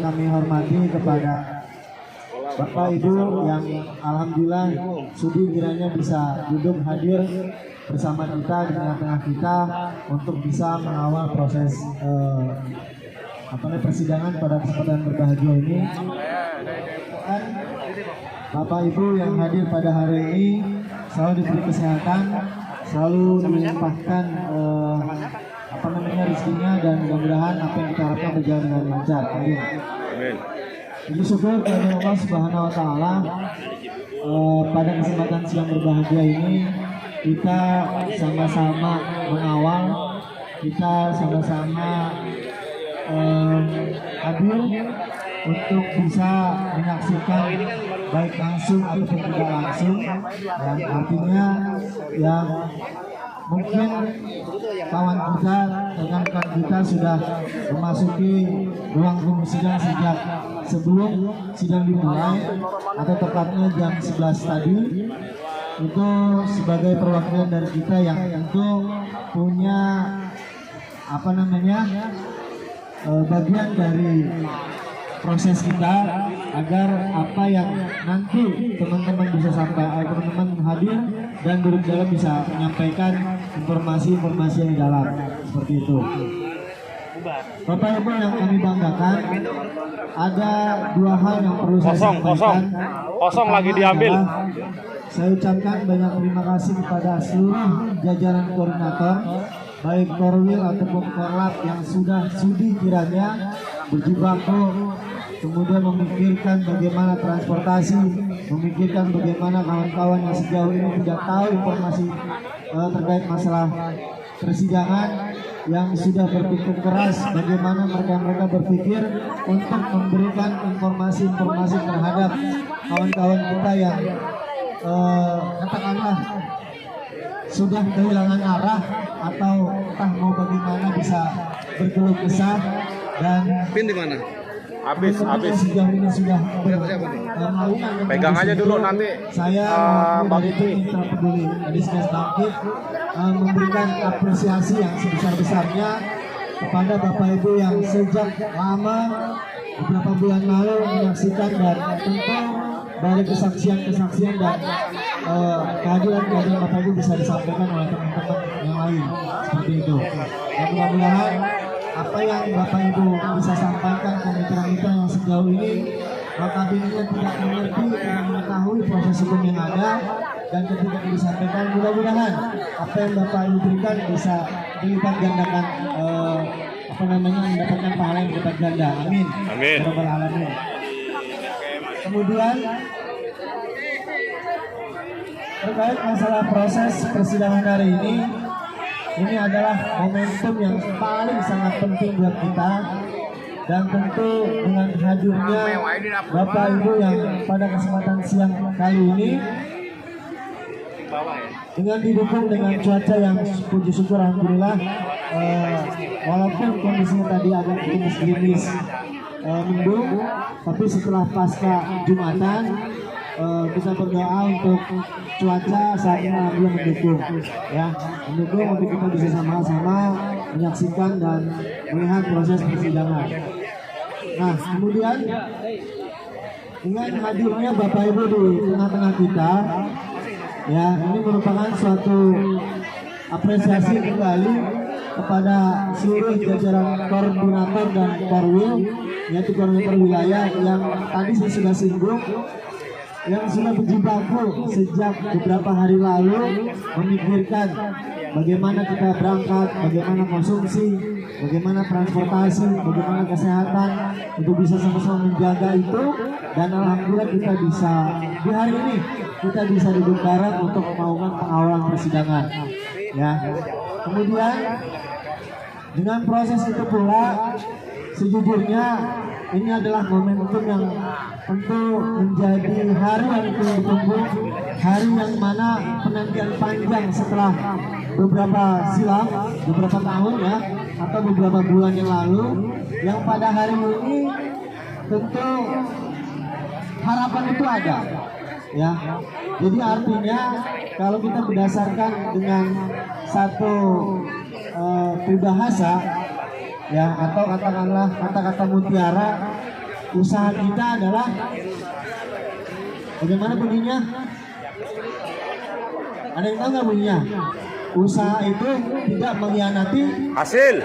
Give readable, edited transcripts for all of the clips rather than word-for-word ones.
kami hormati kepada Bapak Ibu yang alhamdulillah sudi kiranya bisa duduk hadir bersama kita di tengah-tengah kita untuk bisa mengawal proses persidangan pada kesempatan berbahagia ini. Dan Bapak Ibu yang hadir pada hari ini selalu diberi kesehatan, selalu dilimpahkan rezekinya, dan mudah-mudahan apa yang kita harapkan berjalan dengan lancar. Amin. Ini syukur kepada Allah Subhanahu Wa Taala pada kesempatan siang berbahagia ini kita sama-sama mengawal, kita sama-sama hadir untuk bisa menyaksikan baik langsung ataupun tidak langsung, dan artinya yang mungkin kawan kita, rekan-rekan kita sudah memasuki ruang tunggu sidang sejak sebelum sidang dimulai atau tepatnya jam 11 tadi. Itu sebagai perwakilan dari kita yang tentu punya bagian dari proses kita agar apa yang nanti teman-teman bisa sampai, teman-teman hadir dan duduk dalam bisa menyampaikan informasi-informasi yang dalam seperti itu. Bapak Ibu yang kami banggakan, ada dua hal yang perlu saya sampaikan. Kosong lagi diambil. Saya ucapkan banyak terima kasih kepada seluruh jajaran koordinator, baik Korwil ataupun Korlap yang sudah sudi kiranya berjibaku, kemudian memikirkan bagaimana transportasi, memikirkan bagaimana kawan-kawan yang sejauh ini tidak tahu informasi terkait masalah persidangan, yang sudah berpikir keras bagaimana mereka berpikir untuk memberikan informasi-informasi terhadap kawan-kawan kita yang katakanlah sudah kehilangan arah atau entah mau bagaimana bisa berkeluh kesah, dan Pin di mana? Habis. sejauh ini sudah Pegang aja dulu nanti. Saya dari Mitra Peduli Diskas Bangkit memberikan apresiasi yang sebesar-besarnya kepada Bapak Ibu yang sejak lama beberapa bulan lalu menyaksikan, dan tentu dari kesaksian dan kehadiran Bapak Ibu bisa disampaikan oleh teman-teman yang lain seperti itu. Dan mudah-mudahan apa yang Bapak Ibu bisa sampaikan ke mitra-mitra yang sejauh ini notabene tidak mengerti dan mengetahui proses hukum yang ada, dan ketika disampaikan mudah-mudahan apa yang Bapak Ibu berikan bisa dilipat gandakan mendapatkan pahala yang berlipat ganda. Amin. Amin. Rabbal alamin. Kemudian terkait masalah proses persidangan hari ini adalah momentum yang paling sangat penting buat kita, dan tentu dengan hadirnya Bapak Ibu yang pada kesempatan siang kali ini, dengan didukung dengan cuaca yang puji syukur alhamdulillah, walaupun kondisinya tadi agak gerimis mendung, tapi setelah pasca Jumatan kita berdoa untuk cuaca saat ini alhamdulillah mendukung untuk kita bisa sama-sama menyaksikan dan melihat proses persidangan. Nah, kemudian dengan hadirnya Bapak Ibu di tengah-tengah kita, ya, ini merupakan suatu apresiasi kembali kepada seluruh jajaran koordinator dan Korwil, yaitu koordinator wilayah yang tadi saya sudah singgung, yang sudah berjibaku sejak beberapa hari lalu memikirkan bagaimana kita berangkat, bagaimana konsumsi, bagaimana transportasi, bagaimana kesehatan, untuk bisa sama-sama menjaga itu. Dan alhamdulillah kita bisa di hari ini kita bisa duduk bareng untuk melakukan pengawalan persidangan, ya. Kemudian dengan proses itu pula, sejujurnya ini adalah momentum yang tentu menjadi hari yang ditunggu, hari yang mana penantian panjang setelah beberapa tahun ya, atau beberapa bulan yang lalu, yang pada hari ini tentu harapan itu ada, ya. Jadi artinya kalau kita berdasarkan dengan satu peribahasa, ya, atau katakanlah kata-kata mutiara, usaha kita adalah bagaimana bunyinya? Ada yang tahu nggak bunyinya? Usaha itu tidak mengkhianati Hasil.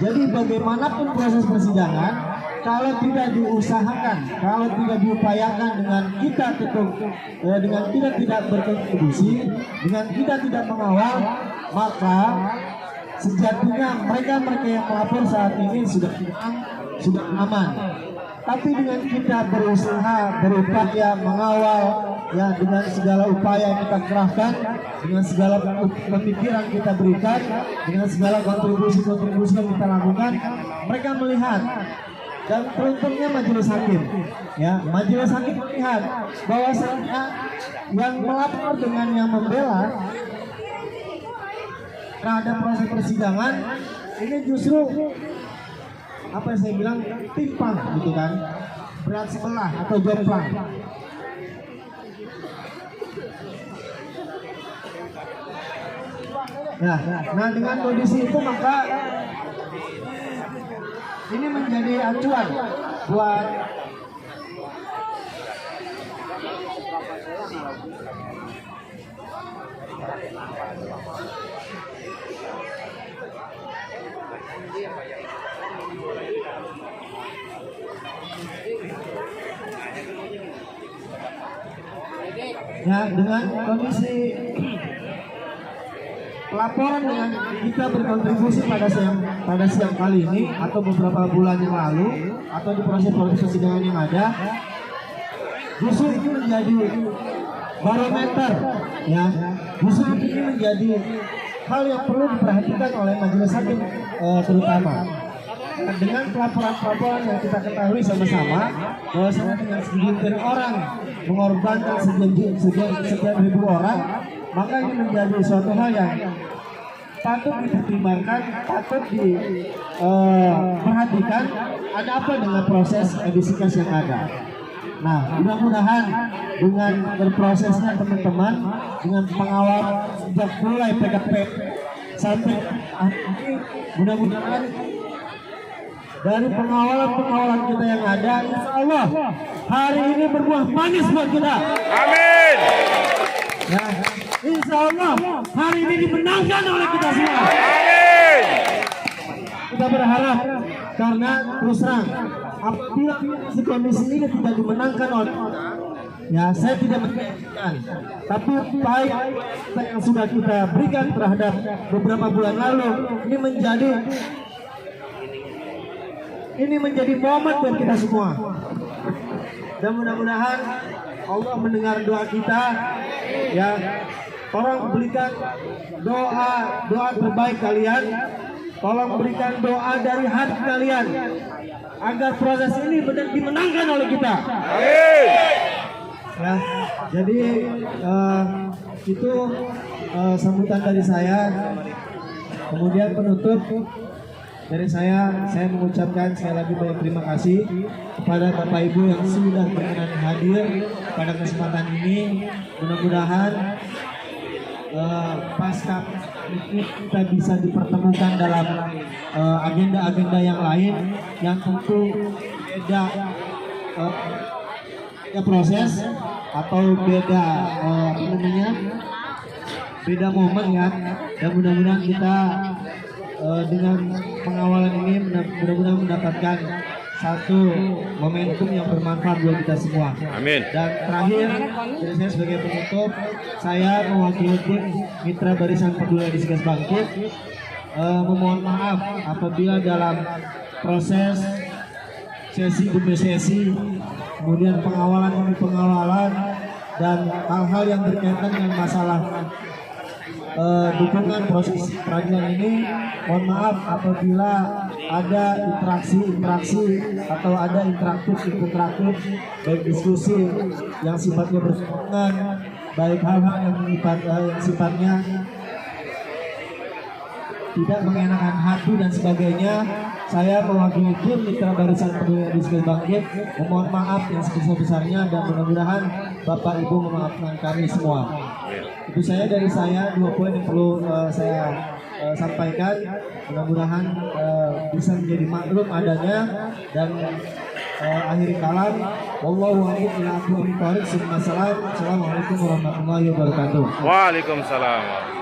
Jadi bagaimanapun proses persidangan, kalau tidak diusahakan, kalau tidak diupayakan dengan kita dengan kita tidak berkontribusi, dengan kita tidak mengawal, maka sejatinya mereka yang melapor saat ini sudah aman. Tapi dengan kita berusaha, berupaya mengawal, ya dengan segala upaya yang kita kerahkan, dengan segala pemikiran kita berikan, dengan segala kontribusi yang kita lakukan, mereka melihat. Dan beruntungnya majelis hakim, ya majelis hakim melihat bahwasanya yang melapor dengan yang membela terhadap proses persidangan ini justru apa yang saya bilang timpang gitu kan, berat sebelah atau jomplang. Nah dengan kondisi itu maka ini menjadi acuan buat ya dengan kondisi laporan dengan kita berkontribusi pada siang kali ini atau beberapa bulan yang lalu atau di proses persidangan yang ada, justru ini menjadi barometer, ya justru ini menjadi hal yang perlu diperhatikan oleh majelis hakim terutama. Dengan pelaporan yang kita ketahui sama-sama bahwasanya dengan segelintir orang mengorbankan sekian ribu orang, maka ini menjadi suatu hal yang patut dipertimbangkan, patut diperhatikan ada apa dengan proses edisi kas yang ada. Nah, mudah-mudahan dengan berprosesnya teman-teman, dengan pengawal sejak mulai PKP sampai ini, mudah-mudahan dari pengawalan kita yang ada, insya Allah hari ini berbuah manis buat kita. Amin. Ya, insya Allah hari ini dimenangkan oleh kita semua. Amin. Kita berharap karena terus terang apabila kondisi ini tidak dimenangkan oleh kita, ya saya tidak menginginkan, tapi baik yang sudah kita berikan terhadap beberapa bulan lalu ini menjadi momen buat kita semua. Dan mudah-mudahan Allah mendengar doa kita, ya tolong berikan doa terbaik kalian, tolong berikan doa dari hati kalian agar proses ini benar dimenangkan oleh kita. Amin. Ya, jadi itu sambutan dari saya. Kemudian penutup dari saya mengucapkan sekali lagi banyak terima kasih kepada Bapak Ibu yang sudah berkenan hadir pada kesempatan ini. Mudah-mudahan pasca ini kita bisa dipertemukan dalam agenda-agenda yang lain yang tentu beda proses atau beda beda momen ya. Dan mudah-mudahan kita dengan pengawalan ini mudah-mudahan mendapatkan satu momentum yang bermanfaat buat kita semua. Amin. Dan terakhir dari saya sebagai penutup, saya mewakili tim Mitra Barisan Peduli Edisi Bangkit memohon maaf apabila dalam proses sesi demi sesi, kemudian pengawalan demi pengawalan dan hal-hal yang berkaitan dengan masalah dukungan proses peradilan ini, mohon maaf apabila ada interaksi atau ada interaktif baik diskusi yang sifatnya berhubungan, baik hal-hal yang sifatnya tidak mengenakan hati dan sebagainya. Saya mewakili tim Mitra Barisan Peduli Edisi Bangkit memohon maaf yang sebesar-besarnya dan mudah-mudahan Bapak Ibu memaafkan kami semua. Itu saya dari saya, 2 poin yang perlu saya sampaikan. Mudah-mudahan bisa menjadi maklum adanya dan akhiri kalam. Wallahu a'lam ila aqwamit thoriq. Assalamualaikum warahmatullahi wabarakatuh. Waalaikumsalam.